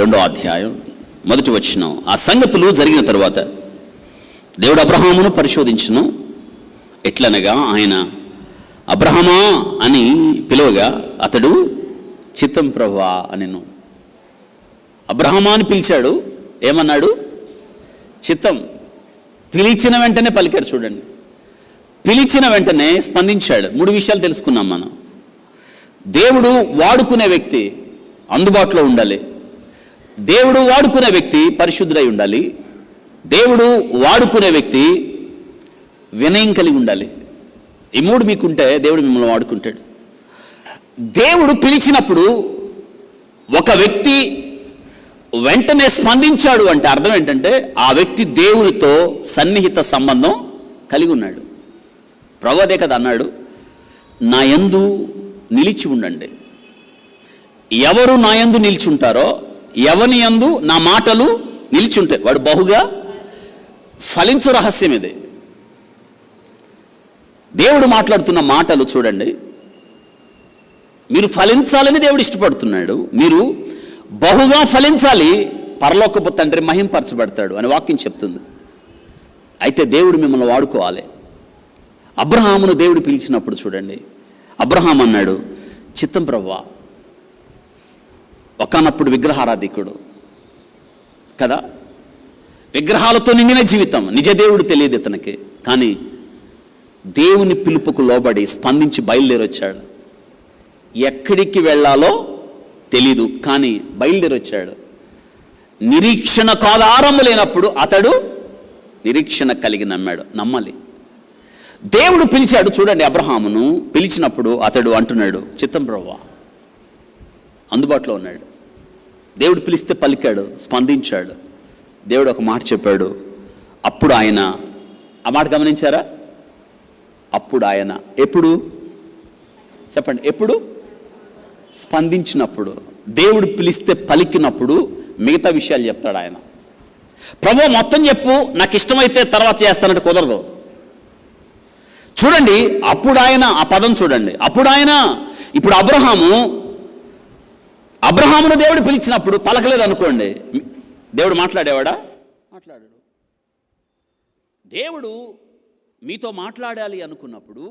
2వ అధ్యాయం 1వ వచనం. ఆ సంగతులు జరిగిన తరువాత దేవుడు అబ్రహామును పరిశోధించును. ఎట్లనగా ఆయన అబ్రహమా అని పిలువగా అతడు చిత్తం ప్రభువా అనెను. అబ్రహమా అని పిలిచాడు. ఏమన్నాడు? చిత్తం. పిలిచిన వెంటనే పలికాడు. చూడండి, పిలిచిన వెంటనే స్పందించాడు. 3 విషయాలు తెలుసుకున్నాం మనం. దేవుడు వాడుకునే వ్యక్తి అందుబాటులో ఉండాలి. దేవుడు వాడుకునే వ్యక్తి పరిశుద్ధుడై ఉండాలి. దేవుడు వాడుకునే వ్యక్తి వినయం కలిగి ఉండాలి. ఈ 3 మీకుంటే దేవుడు మిమ్మల్ని వాడుకుంటాడు. దేవుడు పిలిచినప్పుడు ఒక వ్యక్తి వెంటనే స్పందించాడు అంటే అర్థం ఏంటంటే ఆ వ్యక్తి దేవుడితో సన్నిహిత సంబంధం కలిగి ఉన్నాడు. ప్రభువు అదే కదా అన్నాడు, నా యందు నిలిచి ఉండండి. ఎవరు నా యందు నిలిచి ఉంటారో, ఎవని యందు నా మాటలు నిలిచి ఉంటాయి, వాడు బహుగా ఫలించు. రహస్యం ఇది. దేవుడు మాట్లాడుతున్న మాటలు చూడండి. మీరు ఫలించాలని దేవుడు ఇష్టపడుతున్నాడు. మీరు బహుగా ఫలించాలి, పరలోకపు తండ్రి మహింపరచబడతాడు అని వాక్యం చెప్తుంది. అయితే దేవుడు మిమ్మల్ని వాడుకోవాలి. అబ్రహామును దేవుడు పిలిచినప్పుడు చూడండి, అబ్రహాం అన్నాడు, చిత్తం ప్రభువా. ఒకానప్పుడు విగ్రహారాధికుడు కదా, విగ్రహాలతో నిండిన జీవితం. నిజ దేవుడు తెలియదు ఇతనికి. కానీ దేవుని పిలుపుకు లోబడి స్పందించి బయలుదేరొచ్చాడు. ఎక్కడికి వెళ్ళాలో తెలీదు, కానీ బయలుదేరొచ్చాడు. నిరీక్షణకు ఆధారము లేనప్పుడు అతడు నిరీక్షణ కలిగి నమ్మాలి. దేవుడు పిలిచాడు. చూడండి, అబ్రహామును పిలిచినప్పుడు అతడు అంటున్నాడు, చిత్తం ప్రభువా. అందుబాటులో ఉన్నాడు. దేవుడు పిలిస్తే పలికాడు, స్పందించాడు. దేవుడు ఒక మాట చెప్పాడు. అప్పుడు ఆయన, ఆ మాట గమనించారా? అప్పుడు ఆయన ఎప్పుడు చెప్పండి, ఎప్పుడు? స్పందించినప్పుడు. దేవుడు పిలిస్తే పలికినప్పుడు మిగతా విషయాలు చెప్తాడు ఆయన. ప్రభువా మొత్తం చెప్పు, నాకు ఇష్టమైతే తర్వాత చేస్తానంటే కుదరదు. చూడండి, అప్పుడు ఆయన, ఆ పదం చూడండి, అప్పుడు ఆయన. ఇప్పుడు అబ్రహామును దేవుడు పిలిచినప్పుడు పలకలేదు అనుకోండి, దేవుడు మాట్లాడేవాడా? మాట్లాడాడు. దేవుడు మీతో మాట్లాడాలి అనుకున్నప్పుడు,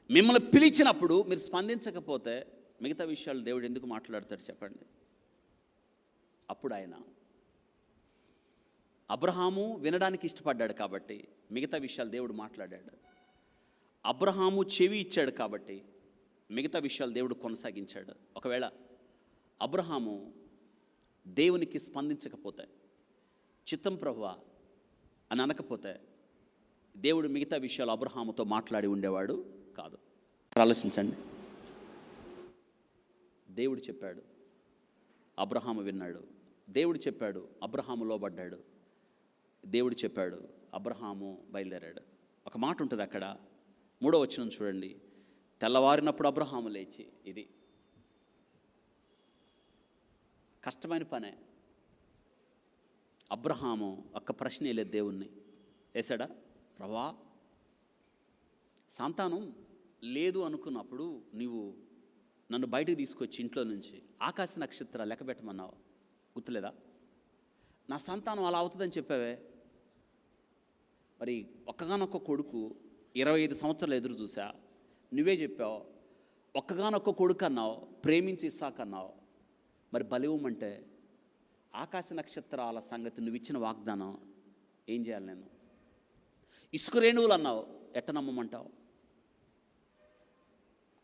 మిమ్మల్ని పిలిచినప్పుడు మీరు స్పందించకపోతే మిగతా విషయాలు దేవుడు ఎందుకు మాట్లాడతాడు చెప్పండి? అప్పుడు ఆయన, అబ్రహాము వినడానికి ఇష్టపడ్డాడు కాబట్టి మిగతా విషయాలు దేవుడు మాట్లాడాడు. అబ్రహాము చెవి ఇచ్చాడు కాబట్టి మిగతా విషయాలు దేవుడు కొనసాగించాడు. ఒకవేళ అబ్రహాము దేవునికి స్పందించకపోతే, చిత్తం ప్రభువా అని అనకపోతే, దేవుడు మిగతా విషయాలు అబ్రహాముతో మాట్లాడి ఉండేవాడు కాదు. ఆలోచించండి. దేవుడు చెప్పాడు, అబ్రహాము విన్నాడు. దేవుడు చెప్పాడు, అబ్రహాము లోబడ్డాడు. దేవుడు చెప్పాడు, అబ్రహాము బయలుదేరాడు. ఒక మాట ఉంటుంది అక్కడ, 3వ వచనం చూడండి. తెల్లవారినప్పుడు అబ్రహాము లేచి, ఇది కష్టమైన పనే. అబ్రహాము ఒక్క ప్రశ్న లేదు, దేవుణ్ణి వేశాడా? ప్రభువా, సంతానం లేదు అనుకున్నప్పుడు నీవు నన్ను బయటకు తీసుకొచ్చి ఇంట్లో నుంచి ఆకాశ నక్షత్రాలు లెక్క పెట్టమన్నావు, గుర్తులేదా? నా సంతానం అలా అవుతుందని చెప్పావే. మరి ఒక్కగానొక్క కొడుకు 25 సంవత్సరాలు ఎదురు చూసా, నువ్వే చెప్పావు. ఒక్కగానొక్క కొడుకు అన్నావు, ప్రేమించి ఇస్సాకు అన్నావు. మరి బలివ్వమంటే ఆకాశ నక్షత్రాల సంగతి నువ్వు ఇచ్చిన వాగ్దానం ఏం చేయాలి నేను? ఇసుక రేణువులు అన్నావు, ఎట్ట నమ్మమంటావు?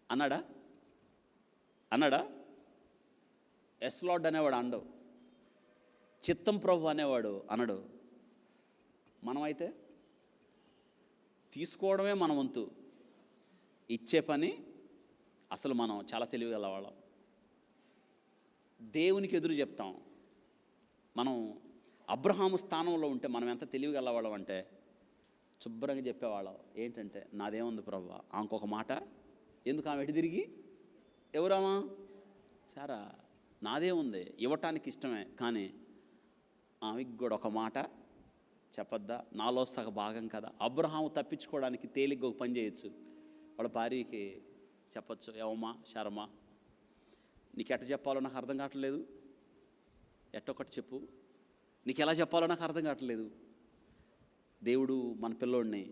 అన్నాడా? ఎస్ లార్డ్ అనేవాడు అండవు, చిత్తం ప్రభు అనేవాడు అనడు. మనమైతే తీసుకోవడమే మన వంతు, ఇచ్చే పని అసలు మనం చాలా తెలివిగలవాళ్ళం. దేవునికి ఎదురు చెప్తాం. మనం అబ్రహాము స్థానంలో ఉంటే మనం ఎంత తెలివిగలవాళ్ళం అంటే శుభ్రంగా చెప్పేవాళ్ళం. ఏంటంటే, నాదేముంది ప్రభువా, ఇంకొక మాట ఎందుకు? ఆమె ఎటు తిరిగి, ఎవరామా? సారా, నాదే ఉంది, ఇవ్వటానికి ఇష్టమే, కానీ ఆమెకి కూడా ఒక మాట చెప్పొద్దా? నాలో సగ భాగం కదా. అబ్రహాము తప్పించుకోవడానికి తేలిగ్గా ఒక పని చేయొచ్చు. వాళ్ళ భార్యకి చెప్పచ్చు, ఏమమ్మా శారమ్మా, నీకు ఎట్ట చెప్పాలో నాకు అర్థం కావట్లేదు, ఎట్టొకటి చెప్పు, నీకు ఎలా చెప్పాలో నాకు అర్థం కావట్లేదు. దేవుడు మన పిల్లోడిని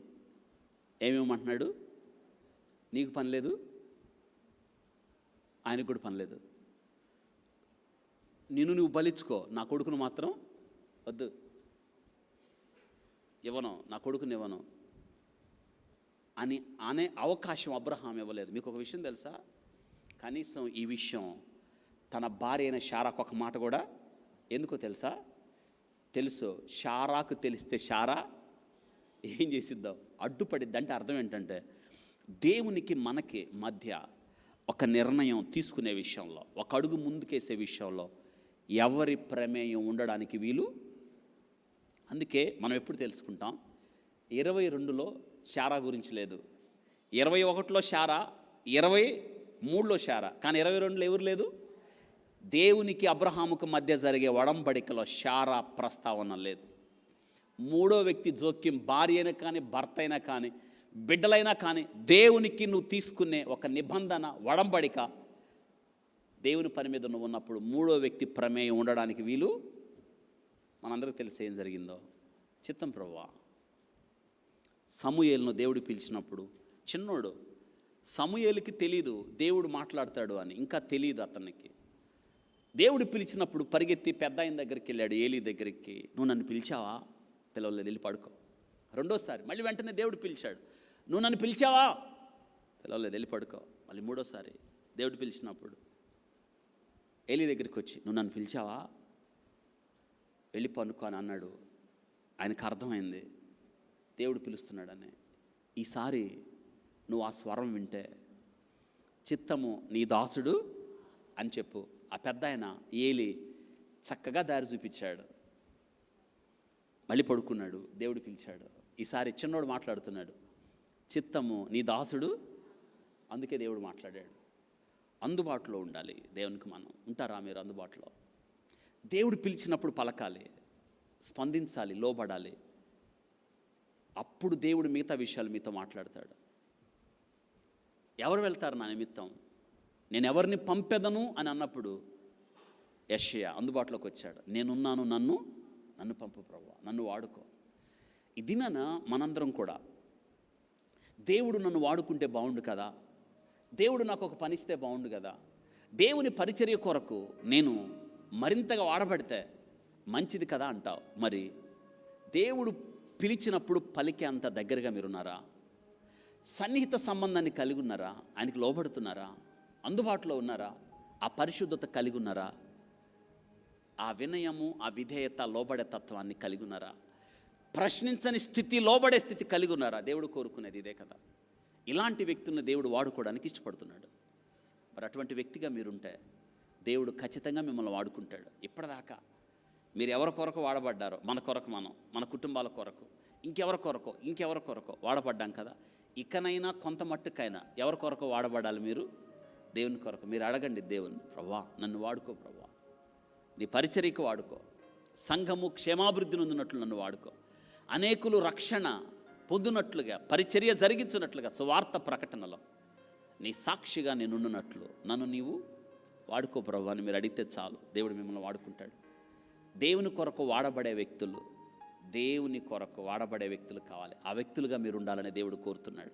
ఏమేమంటున్నాడు? నీకు పని లేదు, ఆయనకు కూడా పని లేదు, నువ్వు బలిచ్చుకో, నా కొడుకును మాత్రం వద్దు, ఇవ్వను, నా కొడుకుని ఇవ్వను అని అనే అవకాశం అబ్రహాం ఇవ్వలేదు. మీకు ఒక విషయం తెలుసా? కనీసం ఈ విషయం తన భార్య అయిన శారాకు ఒక మాట కూడా, ఎందుకో తెలుసా? తెలుసు, శారాకు తెలిస్తే శారా ఏం చేసిద్దాం? అడ్డుపడిద్ది. అంటే అర్థం ఏంటంటే, దేవునికి మనకి మధ్య ఒక నిర్ణయం తీసుకునే విషయంలో, ఒక అడుగు ముందుకేసే విషయంలో ఎవరి ప్రమేయం ఉండడానికి వీలు. అందుకే మనం ఎప్పుడు తెలుసుకుంటాం, 22లో శారా గురించి లేదు, 21లో శారా, 23లో శారా, కానీ 22లో ఎవరు లేదు? దేవునికి అబ్రహాముకు మధ్య జరిగే ఒడంబడికలో శారా ప్రస్తావన లేదు. మూడో వ్యక్తి జోక్యం, భార్య అయినా కానీ, భర్త అయినా కానీ, బిడ్డలైనా కానీ, దేవునికి నువ్వు తీసుకునే ఒక నిబంధన, ఒడంబడిక, దేవుని పని మీద నువ్వు ఉన్నప్పుడు మూడో వ్యక్తి ప్రమేయం ఉండడానికి వీలు. మనందరికీ తెలిసి ఏం జరిగిందో. చిత్తం ప్రభువా, సమూయేలును దేవుడు పిలిచినప్పుడు, చిన్నోడు, సమూయేలుకి తెలీదు దేవుడు మాట్లాడతాడు అని, ఇంకా తెలియదు అతనికి. దేవుడు పిలిచినప్పుడు పరిగెత్తి పెద్ద ఆయన దగ్గరికి వెళ్ళాడు, ఏలీ దగ్గరికి. నువ్వు నన్ను పిలిచావా? పిలవలేదు, వెళ్ళి పడుకో. రెండోసారి మళ్ళీ వెంటనే దేవుడు పిలిచాడు, నువ్వు నన్ను పిలిచావా? పిలవలేదు, వెళ్ళి పడుకో. మళ్ళీ మూడోసారి దేవుడు పిలిచినప్పుడు ఏలీ దగ్గరికి వచ్చి, నువ్వు నన్ను పిలిచావా? వెళ్ళి పనుకో అని అన్నాడు. ఆయనకు అర్థమైంది దేవుడు పిలుస్తున్నాడని. ఈసారి నువ్వు ఆ స్వరం వింటే, చిత్తము నీ దాసుడు అని చెప్పు. ఆ పెద్ద ఆయన ఏలీ చక్కగా దారి చూపించాడు. మళ్ళీ పడుకున్నాడు, దేవుడు పిలిచాడు. ఈసారి చిన్నోడు మాట్లాడుతున్నాడు, చిత్తము నీ దాసుడు. అందుకే దేవుడు మాట్లాడాడు. అందుబాటులో ఉండాలి దేవునికి. మనం ఉంటారా మీరు అందుబాటులో? దేవుడు పిలిచినప్పుడు పలకాలి, స్పందించాలి, లోబడాలి. అప్పుడు దేవుడు మిగతా విషయాలు మీతో మాట్లాడతాడు. ఎవరు వెళ్తారు నా నిమిత్తం? నేను ఎవరిని పంపెదను అని అన్నప్పుడు యెషయా అందుబాటులోకి వచ్చాడు. నేనున్నాను, నన్ను పంపు ప్రభువా, నన్ను వాడుకో. ఇదిన మనందరం కూడా, దేవుడు నన్ను వాడుకుంటే బాగుండు కదా, దేవుడు నాకు ఒక పనిస్తే బాగుండు కదా, దేవుని పరిచర్య కొరకు నేను మరింతగా వాడబడితే మంచిది కదా అంటావు. మరి దేవుడు పిలిచినప్పుడు పలికే అంత దగ్గరగా మీరున్నారా? సన్నిహిత సంబంధాన్ని కలిగి ఉన్నారా? ఆయనకి లోబడుతున్నారా? అందుబాటులో ఉన్నారా? ఆ పరిశుద్ధత కలిగి ఉన్నారా? ఆ వినయము, ఆ విధేయత, లోబడే తత్వాన్ని కలిగి ఉన్నారా? ప్రశ్నించని స్థితి, లోబడే స్థితి కలిగి ఉన్నారా? దేవుడు కోరుకునేది ఇదే కదా. ఇలాంటి వ్యక్తులను దేవుడు వాడుకోవడానికి ఇష్టపడుతున్నాడు. మరి అటువంటి వ్యక్తిగా మీరుంటే దేవుడు ఖచ్చితంగా మిమ్మల్ని వాడుకుంటాడు. ఇప్పటిదాకా మీరు ఎవరి కొరకు వాడబడ్డారో, మన కొరకు మనం, మన కుటుంబాల కొరకు, ఇంకెవరి కొరకో వాడబడ్డాం కదా. ఇకనైనా కొంత మట్టుకైనా ఎవరి కొరకు వాడబడాలి? మీరు దేవుని కొరకు. మీరు అడగండి దేవుని, ప్రభువా నన్ను వాడుకో, ప్రభువా నీ పరిచర్యకు వాడుకో, సంఘము క్షేమాభివృద్ధి నొందినట్లు నన్ను వాడుకో, అనేకులు రక్షణ పొందునట్లుగా, పరిచర్య జరిగించున్నట్లుగా, సువార్త ప్రకటనలో నీ సాక్షిగా నేనున్నట్లు నన్ను నీవు వాడుకో ప్రభువా అని మీరు అడిగితే చాలు, దేవుడు మిమ్మల్ని వాడుకుంటాడు. దేవుని కొరకు వాడబడే వ్యక్తులు, దేవుని కొరకు వాడబడే వ్యక్తులు కావాలి. ఆ వ్యక్తులుగా మీరు ఉండాలని దేవుడు కోరుతున్నాడు.